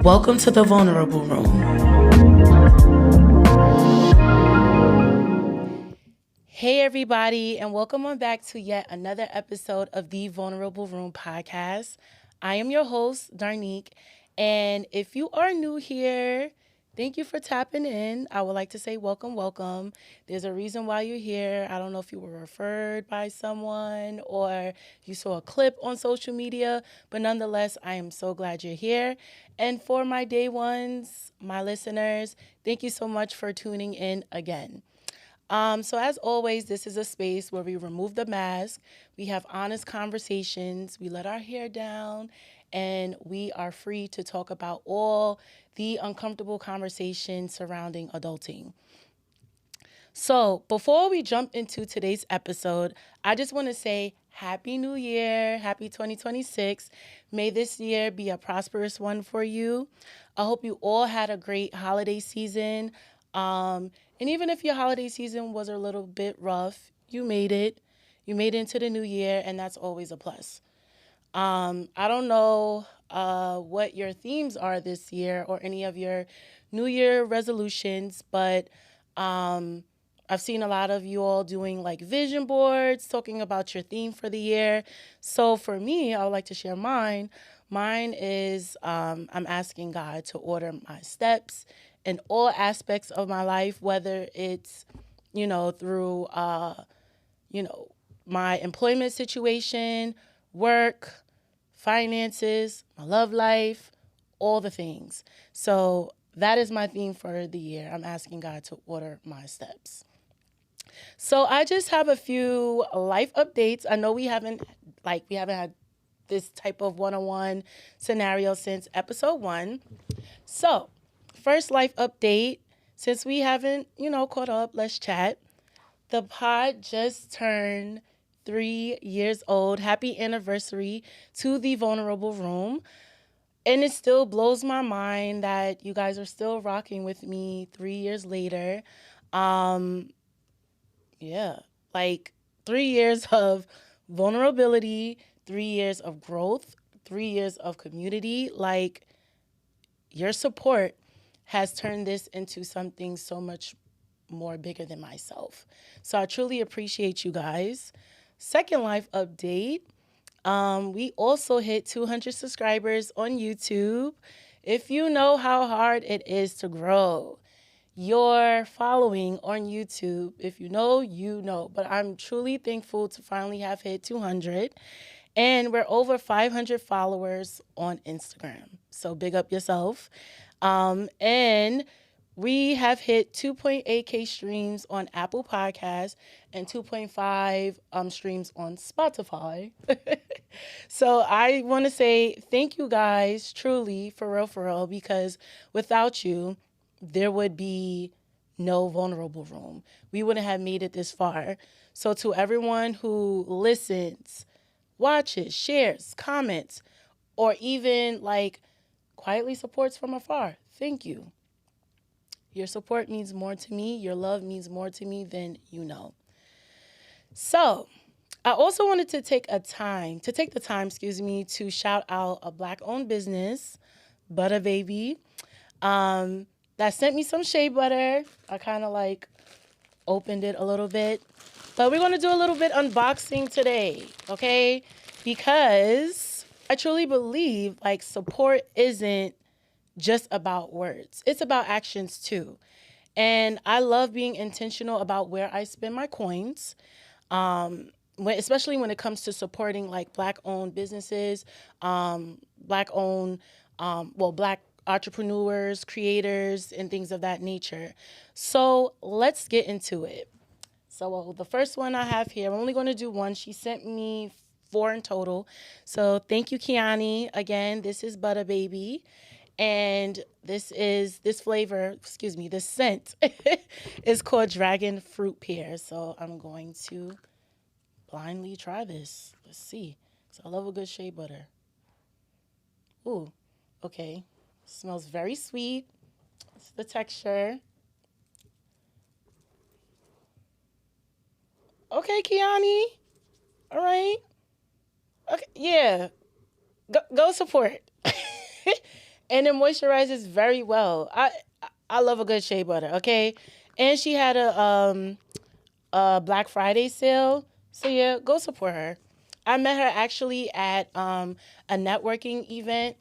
Welcome to the Vulnerable Room. Hey, everybody, and welcome on back to yet another episode of the Vulnerable Room podcast. I am your host, Darnique, and if you are new here, thank you for tapping in. I would like to say welcome, welcome. There's a reason why you're here. I don't know if you were referred by someone or you saw a clip on social media, but nonetheless, I am so glad you're here. And for my day ones, my listeners, thank you so much for tuning in again. So as always, this is a space where we remove the mask, we have honest conversations, we let our hair down, and we are free to talk about all the uncomfortable conversations surrounding adulting. So before we jump into today's episode, I just want to say Happy New Year, Happy 2026. May this year be a prosperous one for you. I hope you all had a great holiday season. And even if your holiday season was a little bit rough, you made it. You made it into the new year, and that's always a plus. I don't know what your themes are this year or any of your New Year resolutions, but I've seen a lot of you all doing like vision boards, talking about your theme for the year. So for me, I would like to share mine. Mine is I'm asking God to order my steps in all aspects of my life, whether it's, through, my employment situation, work, finances, my love life, all the things. So that is my theme for the year. I'm asking God to order my steps. So I just have a few life updates. I know we haven't had this type of one-on-one scenario since episode 1. So, first life update, since we haven't, caught up, let's chat. The pod just turned 3 years old. Happy anniversary to the Vulnerable Room. And it still blows my mind that you guys are still rocking with me 3 years later. Yeah, like 3 years of vulnerability, 3 years of growth, 3 years of community. Like, your support has turned this into something so much more bigger than myself. So I truly appreciate you guys. Second life update. We also hit 200 subscribers on YouTube. If you know how hard it is to grow your following on YouTube, if you know, you know. But I'm truly thankful to finally have hit 200. And we're over 500 followers on Instagram. So big up yourself. And we have hit 2.8K streams on Apple Podcasts and 2.5 streams on Spotify. So I want to say thank you guys, truly, for real, because without you, there would be no Vulnerable Room. We wouldn't have made it this far. So to everyone who listens, watches, shares, comments, or even like quietly supports from afar, thank you. Your support means more to me. Your love means more to me than you know. So, I also wanted to take the time, to shout out a Black-owned business, Butter Baby, that sent me some shea butter. I kind of like opened it a little bit. But we're going to do a little bit unboxing today, okay? Because I truly believe like support isn't just about words. It's about actions too. And I love being intentional about where I spend my coins, especially when it comes to supporting like Black-owned businesses, Black-owned, Black entrepreneurs, creators, and things of that nature. So let's get into it. So the first one I have here, I'm only going to do one. She sent me 4 in total. So thank you, Kiani. Again, this is Butter Baby. And this scent is called Dragon Fruit Pear. So I'm going to blindly try this. Let's see. So I love a good shea butter. Ooh, okay. Smells very sweet. It's the texture. Okay, Kiani. All right. Okay, yeah. Go support. And it moisturizes very well. I love a good shea butter, okay? And she had a Black Friday sale. So yeah, go support her. I met her actually at a networking event.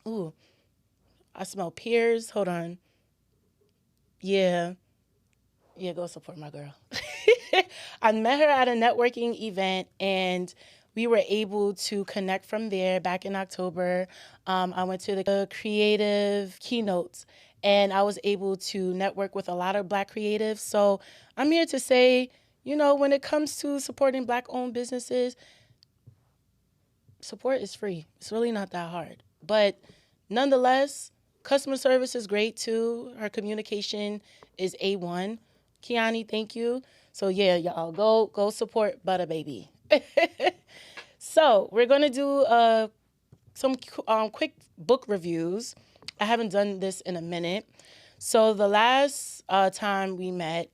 Ooh, I smell peers. Hold on. Yeah. Yeah, go support my girl. I met her at a networking event and we were able to connect from there back in October. I went to the creative keynotes and I was able to network with a lot of Black creatives. So I'm here to say, when it comes to supporting Black owned businesses, support is free. It's really not that hard. But nonetheless, customer service is great too. Her communication is A1. Kiani, thank you. So yeah, y'all go support Butter Baby. So we're gonna do some quick book reviews. I haven't done this in a minute. So the last time we met,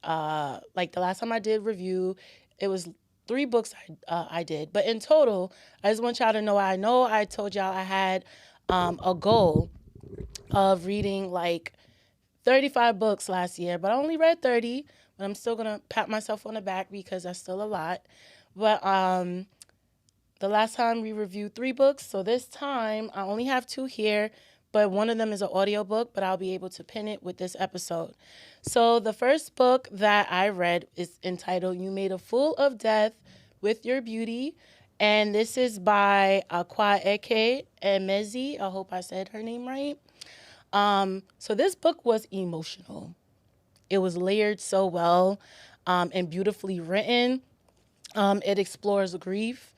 like the last time I did review, it was 3 books I did. But in total, I just want y'all to know, I know I told y'all I had a goal of reading like 35 books last year, but I only read 30. But I'm still going to pat myself on the back because that's still a lot. But the last time we reviewed 3 books, so this time I only have 2 here, but one of them is an audiobook, but I'll be able to pin it with this episode. So the first book that I read is entitled You Made a Fool of Death with Your Beauty, and this is by Akwaeke Emezi. I hope I said her name right. So this book was emotional. It was layered so well and beautifully written. It explores grief,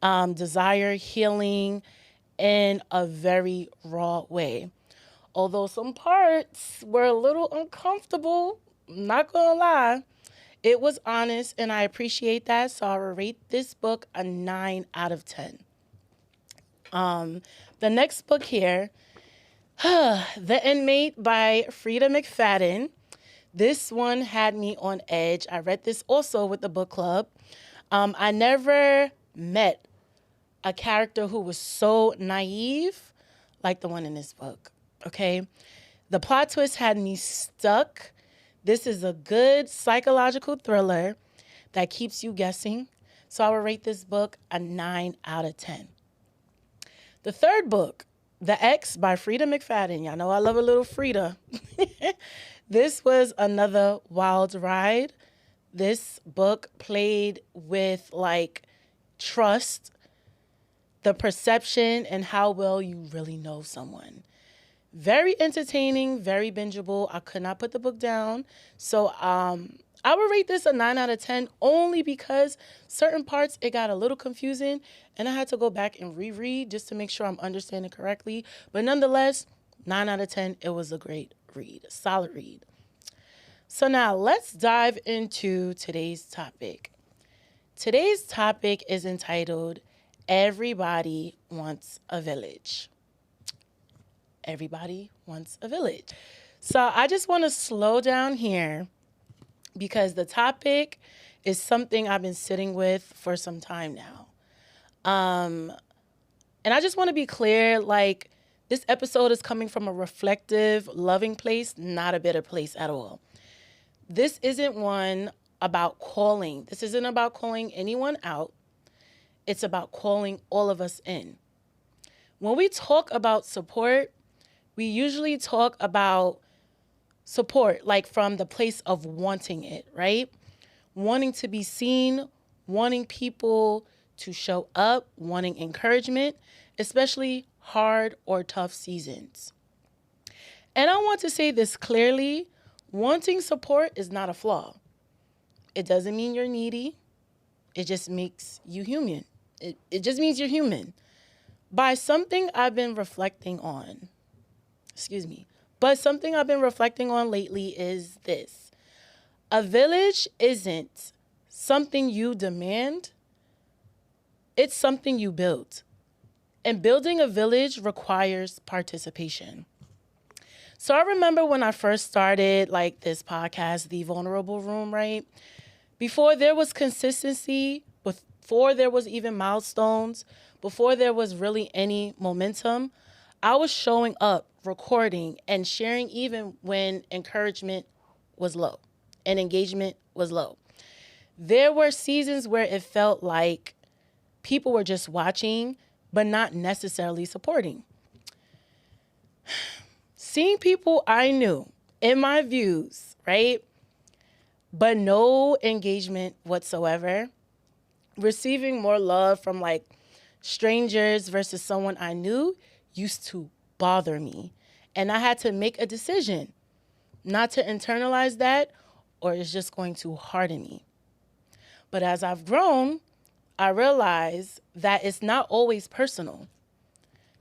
desire, healing in a very raw way. Although some parts were a little uncomfortable, not gonna lie, it was honest and I appreciate that. So I will rate this book a 9 out of 10. The next book here, The Inmate by Frida McFadden. This one had me on edge. I read this also with the book club. I never met a character who was so naive like the one in this book, okay? The plot twist had me stuck. This is a good psychological thriller that keeps you guessing. So I would rate this book a 9 out of 10. The third book, The X by Frida McFadden. Y'all know I love a little Frida. This was another wild ride. This book played with like trust, the perception, and how well you really know someone. Very entertaining, very bingeable. I could not put the book down. So I would rate this a 9 out of 10 only because certain parts it got a little confusing and I had to go back and reread just to make sure I'm understanding correctly. But nonetheless, 9 out of 10, it was a great read, a solid read. So now let's dive into today's topic. Today's topic is entitled Everybody Wants a Village. Everybody wants a village. So I just want to slow down here because the topic is something I've been sitting with for some time now. And I just want to be clear, like this episode is coming from a reflective, loving place, not a bitter place at all. This isn't one about calling. This isn't about calling anyone out. It's about calling all of us in. When we talk about support, we usually talk about support like from the place of wanting it, right? Wanting to be seen, wanting people to show up, wanting encouragement, especially hard or tough seasons. And I want to say this clearly, wanting support is not a flaw. It doesn't mean you're needy. It just makes you human. It just means you're human. By something I've been reflecting on, but something I've been reflecting on lately is this. A village isn't something you demand. It's something you build. And building a village requires participation. So I remember when I first started like this podcast, The Vulnerable Room, right? Before there was consistency, before there was even milestones, before there was really any momentum, I was showing up recording, and sharing even when encouragement was low and engagement was low. There were seasons where it felt like people were just watching, but not necessarily supporting. Seeing people I knew in my views, right? But no engagement whatsoever. Receiving more love from like strangers versus someone I knew used to bother me. And I had to make a decision not to internalize that, or it's just going to harden me. But as I've grown, I realize that it's not always personal.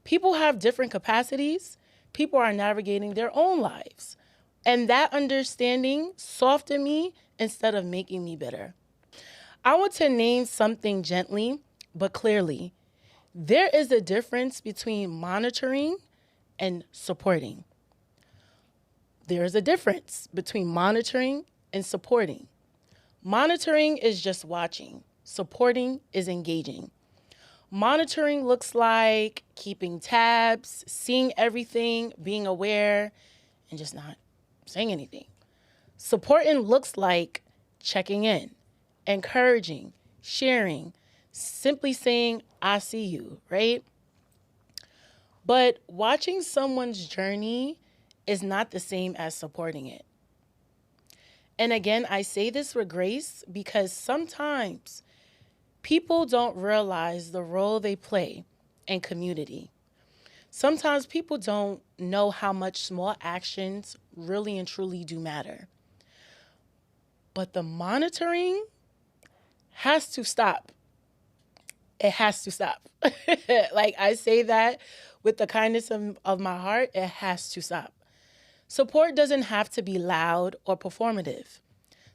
People have different capacities. People are navigating their own lives. And that understanding softened me instead of making me bitter. I want to name something gently but clearly. There is a difference between monitoring and supporting. There is a difference between monitoring and supporting. Monitoring is just watching. Supporting is engaging. Monitoring looks like keeping tabs, seeing everything, being aware, and just not saying anything. Supporting looks like checking in, encouraging, sharing, simply saying, I see you, right? But watching someone's journey is not the same as supporting it. And again, I say this with grace because sometimes people don't realize the role they play in community. Sometimes people don't know how much small actions really and truly do matter. But the monitoring has to stop. It has to stop. Like I say that with the kindness of my heart, it has to stop. Support doesn't have to be loud or performative.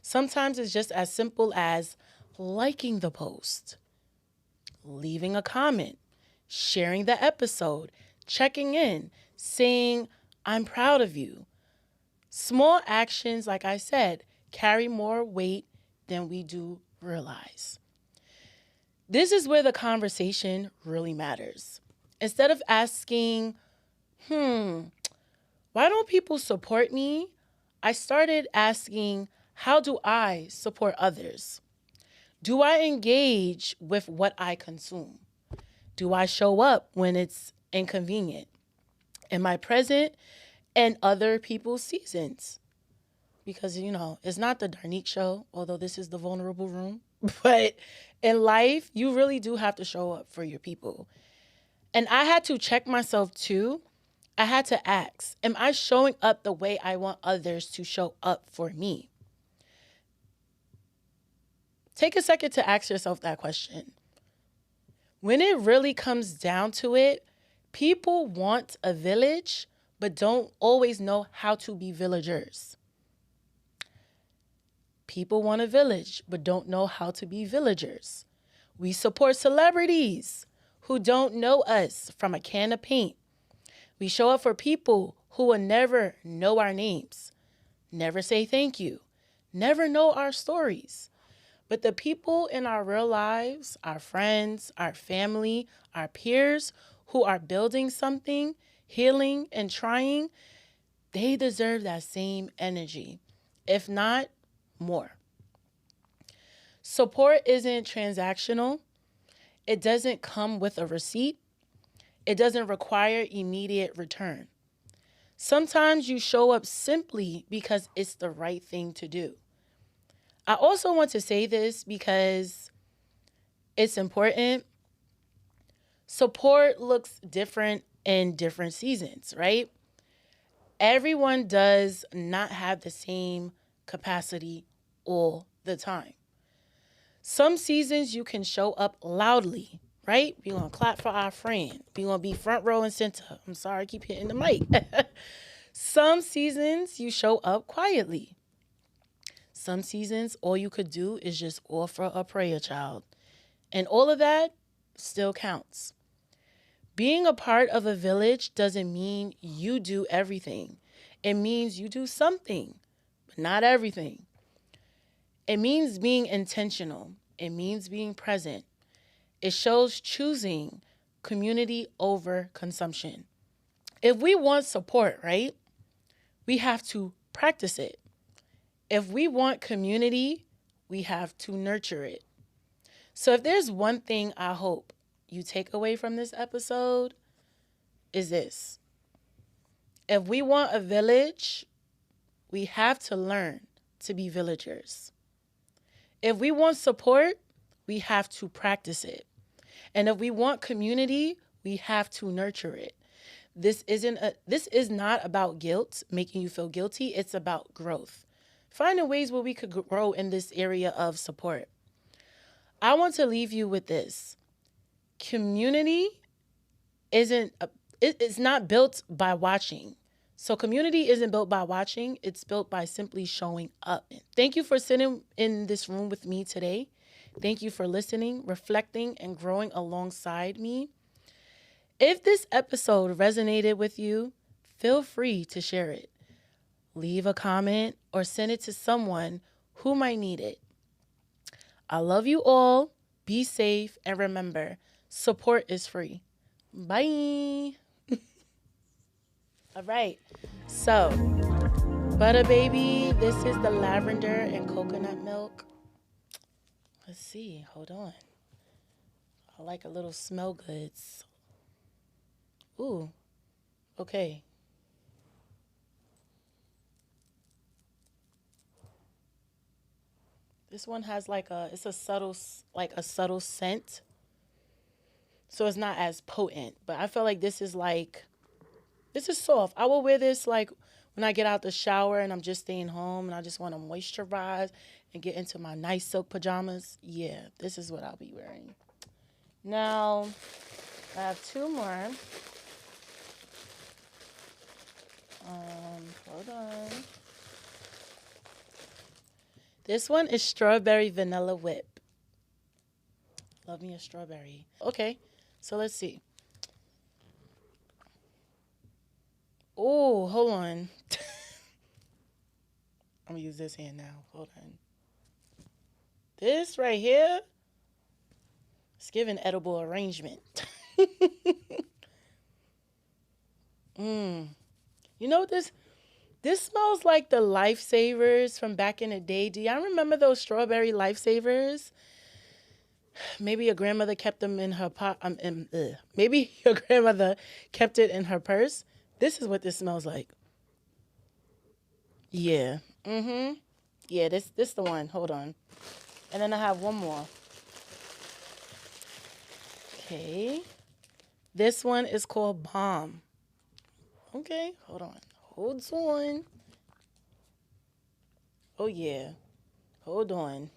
Sometimes it's just as simple as liking the post, leaving a comment, sharing the episode, checking in, saying, I'm proud of you. Small actions, like I said, carry more weight than we do realize. This is where the conversation really matters. Instead of asking, why don't people support me? I started asking, how do I support others? Do I engage with what I consume? Do I show up when it's inconvenient? Am I present in other people's seasons? Because, it's not the Darnique show, although this is the vulnerable room. But in life, you really do have to show up for your people. And I had to check myself too. I had to ask, am I showing up the way I want others to show up for me? Take a second to ask yourself that question. When it really comes down to it, people want a village, but don't always know how to be villagers. People want a village, but don't know how to be villagers. We support celebrities who don't know us from a can of paint. We show up for people who will never know our names, never say thank you, never know our stories. But the people in our real lives, our friends, our family, our peers who are building something, healing and trying, they deserve that same energy, if not more. Support isn't transactional. It doesn't come with a receipt. It doesn't require immediate return. Sometimes you show up simply because it's the right thing to do. I also want to say this because it's important. Support looks different in different seasons, right? Everyone does not have the same capacity all the time. Some seasons you can show up loudly, right? We're going to clap for our friend. We're going to be front row and center. I'm sorry, I keep hitting the mic. Some seasons you show up quietly. Some seasons, all you could do is just offer a prayer, child. And all of that still counts. Being a part of a village doesn't mean you do everything. It means you do something, but not everything. It means being intentional. It means being present. It shows choosing community over consumption. If we want support, right, we have to practice it. If we want community, we have to nurture it. So if there's one thing I hope you take away from this episode is this. If we want a village, we have to learn to be villagers. If we want support, we have to practice it. And if we want community, we have to nurture it. This is not about guilt, making you feel guilty. It's about growth. Finding ways where we could grow in this area of support. I want to leave you with this. Community it's not built by watching. So community isn't built by watching, it's built by simply showing up. Thank you for sitting in this room with me today. Thank you for listening, reflecting, and growing alongside me. If this episode resonated with you, feel free to share it. Leave a comment or send it to someone who might need it. I love you all. Be safe, and remember, support is free. Bye. All right. So, butter baby, this is the lavender and coconut milk. Let's see. Hold on. I like a little smell goods. Ooh. Okay. This one has it's a subtle scent. So it's not as potent, but I feel like this is soft. I will wear this like when I get out the shower and I'm just staying home and I just want to moisturize and get into my nice silk pajamas. Yeah, this is what I'll be wearing. Now, I have two more. Hold on. This one is strawberry vanilla whip. Love me a strawberry. Okay, so let's see. Oh, hold on. I'm gonna use this hand now. Hold on. This right here, it's giving edible arrangement. You know what this smells like the Lifesavers from back in the day. Do y'all remember those strawberry Lifesavers? Maybe your grandmother kept them in her pot. Maybe your grandmother kept it in her purse. This is what this smells like. Yeah. Yeah, this the one. Hold on. And then I have one more. Okay. This one is called Bomb. Okay, hold on. Hold on. Oh, yeah. Hold on.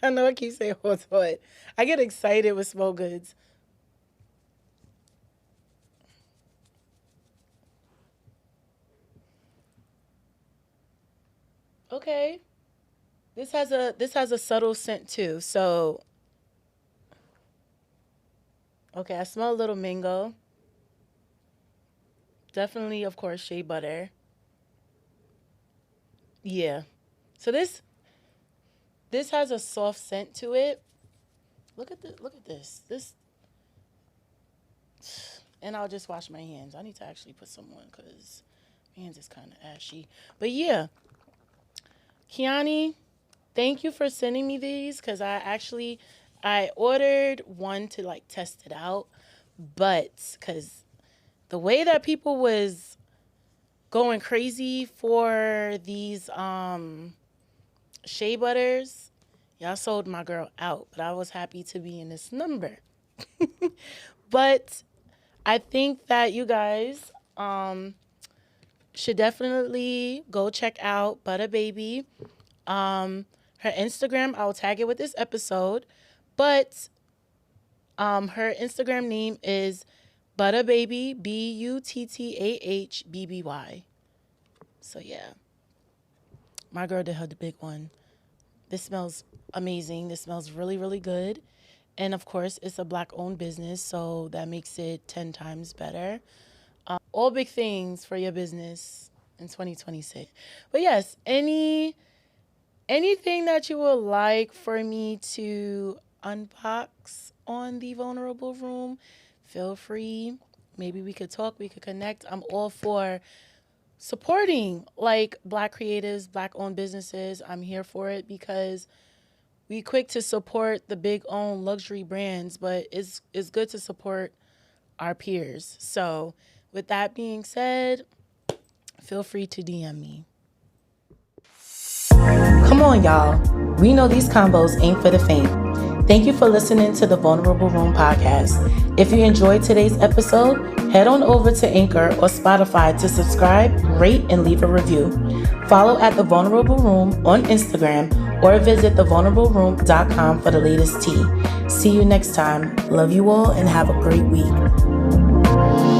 I know I keep saying hold on. I get excited with small goods. Okay. This has a subtle scent too. So okay, I smell a little mango. Definitely, of course, shea butter. Yeah. So this has a soft scent to it. Look at this. And I'll just wash my hands. I need to actually put some on because my hands is kind of ashy. But yeah, Kiani, thank you for sending me these because I ordered one to like test it out, but because the way that people was going crazy for these shea butters, y'all sold my girl out, but I was happy to be in this number. But I think that you guys should definitely go check out Butter Baby. Her Instagram, I'll tag it with this episode, but her Instagram name is Butterbaby, Buttahbby. So yeah, my girl did her the big one. This smells amazing. This smells really, really good. And of course, it's a Black-owned business, so that makes it 10 times better. All big things for your business in 2026. But yes, anything that you would like for me to unbox on the Vulnerable Room, feel free. maybe we could talk, we could connect. I'm all for supporting like Black creatives, Black owned businesses. I'm here for it because we quick to support the big owned luxury brands, but it's good to support our peers. So with that being said, feel free to DM me. Come on, y'all. We know these combos ain't for the faint. Thank you for listening to the Vulnerable Room podcast. If you enjoyed today's episode, head on over to Anchor or Spotify to subscribe, rate, and leave a review. Follow at The Vulnerable Room on Instagram or visit thevulnerableroom.com for the latest tea. See you next time. Love you all and have a great week.